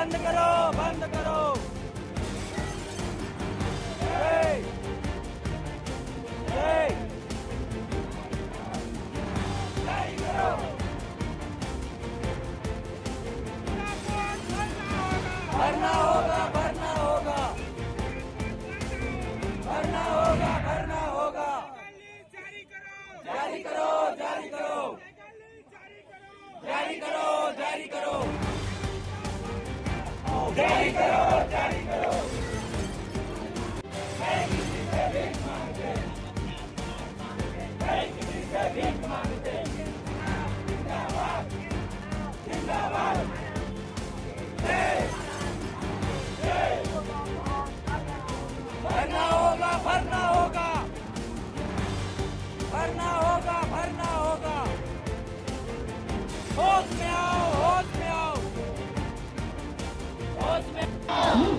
बंद करो, बंद करो। जय जय जय करो। भरना होगा, भरना होगा, भरना होगा, भरना होगा। जारी करो, जारी करो, जारी करो, जारी करो, जारी करो, जारी करो। मैं किसी से भीख मांगते, मैं किसी से भीख मांगते। जिंदाबाद, जिंदाबाद। जय जय। भरना होगा, भरना होगा, भरना होगा, भरना होगा। होश में आओ, होश में आओ, होश में आओ।